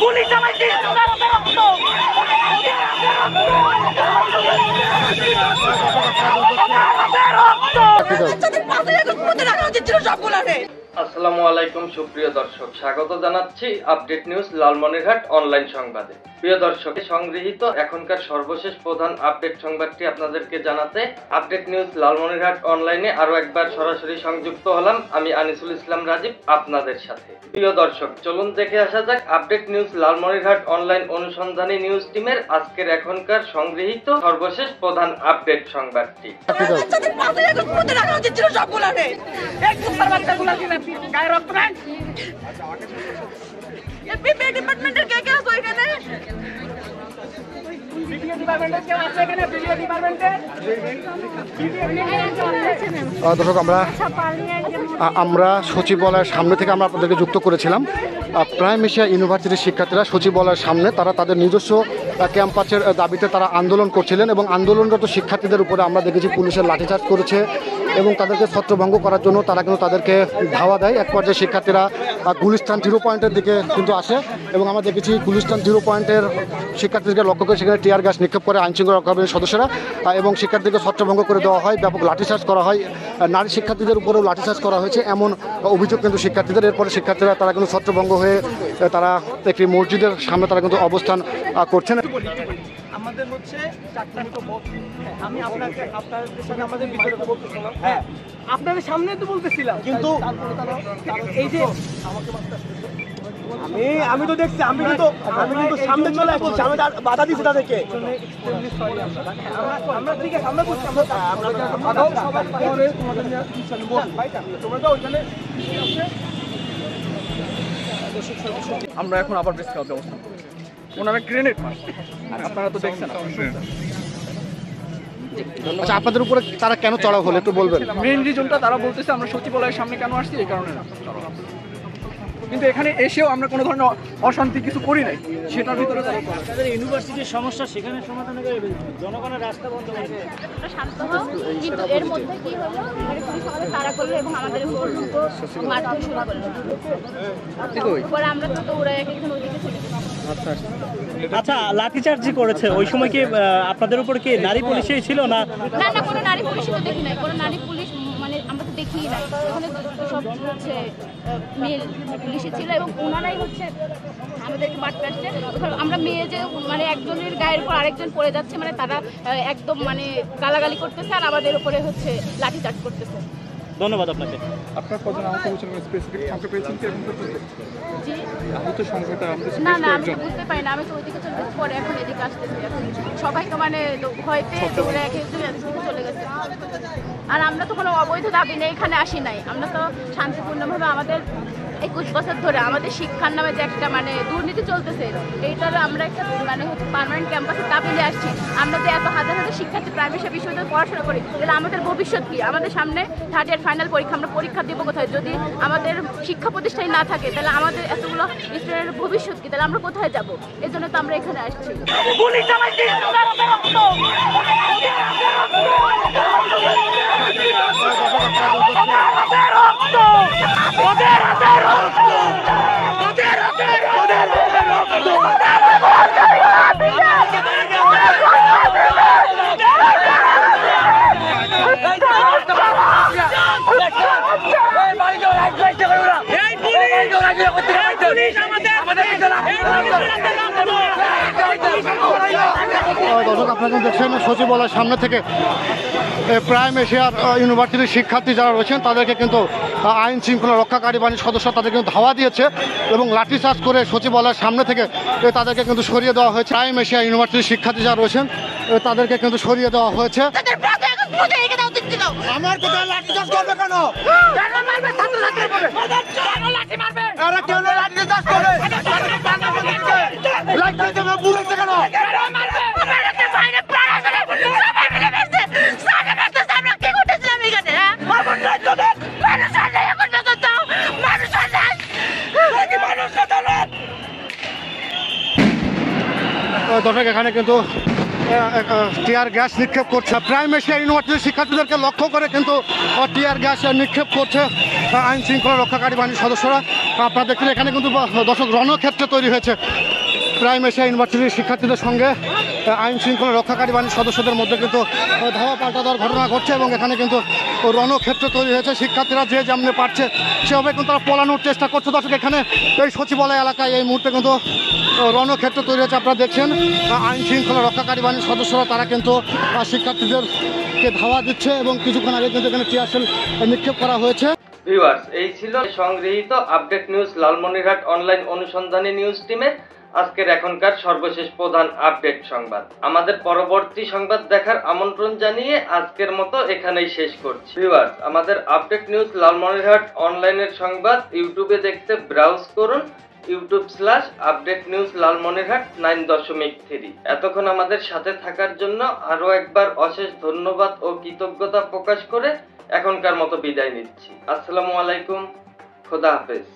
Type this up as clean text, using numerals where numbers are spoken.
Police আমাকে আসসালামু আলাইকুম সুপ্রিয় দর্শক, স্বাগত জানাচ্ছি আপডেট নিউজ লালমনিরহাট অনলাইন সংবাদে। প্রিয় দর্শক, সংগৃহীত এখনকার সর্বশেষ প্রধান আপডেট সংবাদটি আপনাদেরকে জানাতে আপডেট নিউজ লালমনিরহাট অনলাইনে আরো একবার সরাসরি সংযুক্ত হলাম। আমি আনিসুল ইসলাম রাজীব আপনাদের সাথে। প্রিয় দর্শক, চলুন দেখে আসা যাক আপডেট নিউজ লালমনিরহাট অনলাইন অনুসন্ধানী নিউজ টিমের আজকের এখনকার সংগৃহীত সর্বশেষ প্রধান আপডেট সংবাদটি। গায়ে রক্ত নাই। বিপিএ ডিপার্টমেন্টের কে কে আছে এখানে? বিপিএ ডিপার্টমেন্টের কে আছে এখানে? বিপিএ ডিপার্টমেন্টে দর্শক, আমরা সচিবালয়ের সামনে থেকে আমরা আপনাদেরকে যুক্ত করেছিলাম। প্রাইম এশিয়া ইউনিভার্সিটির শিক্ষার্থীরা সচিবালয়ের সামনে তারা তাদের নিজস্ব ক্যাম্পাসের দাবিতে তারা আন্দোলন করছিলেন এবং আন্দোলনরত শিক্ষার্থীদের উপরে আমরা দেখেছি পুলিশের লাঠিচার্জ করেছে এবং তাদেরকে ছত্রভঙ্গ করার জন্য তারা কিন্তু তাদেরকে ধাওয়া দেয়। এক পর্যায়ে শিক্ষার্থীরা গুলিস্তান 0 পয়েন্টের দিকে কিন্তু আসে এবং আমরা দেখেছি গুলিস্তান 0 পয়েন্টের শিক্ষার্থীদেরকে লক্ষ্য করে সেখানে টিয়ার গ্যাস নিক্ষেপ করে আইনশৃঙ্খলা রক্ষাকারী সদস্যরা এবং শিক্ষার্থীদেরকে ছত্রভঙ্গ করে দেওয়া হয়, ব্যাপক লাঠিচার্জ করা হয়, নারী শিক্ষার্থীদের উপরেও লাঠিচার্জ করা হয়েছে এমন অভিযোগ কিন্তু শিক্ষার্থীদের। এরপরে শিক্ষার্থীরা তারা কিন্তু ছত্রভঙ্গ হয়ে তারা একটি মসজিদের সামনে তারা কিন্তু অবস্থান করছেন। আমাদের হচ্ছে 4টা মতো বক্স। আমি আপনাদের সাথে আমাদের ভিতরে বলতেছিলাম, হ্যাঁ আপনাদের সামনে তো বলতেছিলাম, কিন্তু এই যে আমি তো দেখছি, আমি কিন্তু সামনে চলে বলছি, আমি বাধা দিচ্ছি তাদেরকে। আমরা ঠিক আছে, আমরা বলছি আমরা এখন আবার বেশ খাওয়ার ব্যবস্থা করছি। ওনারা গ্রেনেড মারছে, আপনারা তো দেখছেন। আচ্ছা, আপনাদের উপরে তারা কেন চড়াও হলো একটু বলবেন? মেইন রিজনটা তারা বলতেছে আমরা সচিবালয়ের সামনে কেন আসছি এই কারণে না, কিন্তু এখানে এসেও আমরা কোনো ধরনের অশান্তি কিছু করি নাই। সেটার ভিতরে তাদের ইউনিভার্সিটির সমস্যা সেখানে সমাধান করে জনগণের রাস্তা বন্ধ করে শান্ত হও, কিন্তু এর মধ্যে কি হলো, পুলিশ আমাদের তাড়া করলো এবং আমাদের উপর মারধর শুরু করলো। পরে আমরা তো দৌড়ে একজন ওইদিকে চলে গেলাম। আচ্ছা, লাঠিচার্জ যে করেছে ওই সময় কি আপনাদের উপর কি নারী পুলিশই ছিল না? না না, কোনো নারী পুলিশ তো দেখি নাই, কোনো নারী পুলিশ মানে আমরা তো দেখিই নাই। ওখানে সব হচ্ছে মেয়ে পুলিশই ছিল এবং ওনারাই হচ্ছে আমাদেরকে বাড়তে আসছে। আমরা মেয়ে যে মানে একজনের গায়ের উপর আরেকজন পড়ে যাচ্ছে, মানে তারা একদম মানে গালাগালি করতেছে আর আমাদের উপরে হচ্ছে লাঠিচার্জ করতেছে। ধন্যবাদ আপনাকে। আপনার কজন আহত হয়েছিল স্পেসিফিক সংখ্যা পেয়েছেন কি এখন পর্যন্ত? জি আহত সংখ্যাটা আমরা না না, আমি তো বুঝতে পারি না, আমি তো ওইদিকে চলে গেছি, পরে এখন এদিকে আসতেছি। এখন সবাই তো মানে ভয়তে দৌড়ে চলে গেছে। আর আমরা তো কোনো অবৈধ দাবি নেই এখানে আসি নাই, আমরা তো শান্তিপূর্ণভাবে আমাদের 21 বছর ধরে আমাদের শিক্ষার নামে যে একটা মানে দুর্নীতি চলতেছে, এইটার আমরা একটা মানে হচ্ছে পার্মানেন্ট ক্যাম্পাসের দাবি নিয়ে আসছি। আমরা যে এত হাজার হাজার শিক্ষার্থী প্রাইম এশিয়া বিশ্ববিদ্যালয়ে পড়াশোনা করি, তাহলে আমাদের ভবিষ্যৎ কি? আমাদের সামনে 3rd ইয়ার ফাইনাল পরীক্ষা, আমরা পরীক্ষা দেবো কোথায়? যদি আমাদের শিক্ষা প্রতিষ্ঠান না থাকে তাহলে আমাদের এতগুলো স্টুডেন্টের ভবিষ্যৎ কি? তাহলে আমরা কোথায় যাবো? এই জন্য তো আমরা এখানে আসছি। পুলিশ আমাকে দর্শক, আপনারা দেখছেন সচিবালয়ের সামনে থেকে প্রাইম এশিয়ার ইউনিভার্সিটির শিক্ষার্থী যারা রয়েছেন তাদেরকে কিন্তু আইন শৃঙ্খলা রক্ষাকারী বাহিনীর সদস্য তাদের কিন্তু ধাওয়া দিয়েছে এবং লাঠিচার্জ করে সচিবালয়ের সামনে থেকে তাদেরকে কিন্তু সরিয়ে দেওয়া হয়েছে। প্রাইম এশিয়া ইউনিভার্সিটির শিক্ষার্থী যারা রয়েছেন তাদেরকে কিন্তু সরিয়ে দেওয়া হয়েছে। আমার কোথায় লাঠিচার্জ করবে কেন? দর্শক, এখানে কিন্তু টিয়ার গ্যাস নিক্ষেপ করছে। প্রাইম এশিয়া ইউনিভার্সিটির শিক্ষার্থীদেরকে লক্ষ্য করে কিন্তু টিয়ার গ্যাস নিক্ষেপ করছে আইন শৃঙ্খলা রক্ষাকারী বাহিনীর সদস্যরা। আপনারা দেখছেন এখানে কিন্তু দর্শক রণক্ষেত্র তৈরি হয়েছে প্রাইম এশিয়া ইউনিভার্সিটির শিক্ষার্থীদের সঙ্গে আইন শৃঙ্খলা রক্ষাকারী বাহিনীর সদস্যদের মধ্যে কিন্তু ধাওয়া পাল্টা দেওয়ার ঘটনা ঘটছে এবং এখানে কিন্তু রণক্ষেত্র তৈরি হয়েছে। শিক্ষার্থীরা যে যেমনি পারছে সেভাবে কিন্তু তারা পলানোর চেষ্টা করছে। দর্শক এখানে এই সচিবালয় এলাকায় এই মুহূর্তে কিন্তু রণক্ষেত্র তৈরি হয়েছে। আপনারা দেখছেন আইন শৃঙ্খলা রক্ষাকারী বাহিনীর সদস্যরা তারা কিন্তু শিক্ষার্থীদেরকে ধাওয়া দিচ্ছে এবং কিছুক্ষণ আগে কিন্তু এখানে টিয়ার শেল নিক্ষেপ করা হয়েছে। ভিউয়ার্স, এই ছিল সংগৃহীত আপডেট নিউজ লালমনিরহাট অনলাইন অনুসন্ধানী নিউজ টিমের আজকের এখনকার সর্বশেষ প্রধান আপডেট সংবাদ। আমাদের পরবর্তী সংবাদ দেখার আমন্ত্রণ জানিয়ে আজকের মতো এখানেই শেষ করছি। ভিউয়ার্স, আমাদের আপডেট নিউজ লালমনিরহাট অনলাইনের সংবাদ ইউটিউবে দেখতে ব্রাউজ করুন youtube/আপডেট নিউজ লালমনিরহাট 9.3। এতক্ষণ আমাদের সাথে থাকার জন্য আরো একবার অশেষ ধন্যবাদ ও কৃতজ্ঞতা প্রকাশ করে এখনকার মতো বিদায় নিচ্ছি। আসসালামু আলাইকুম, খোদা হাফেজ।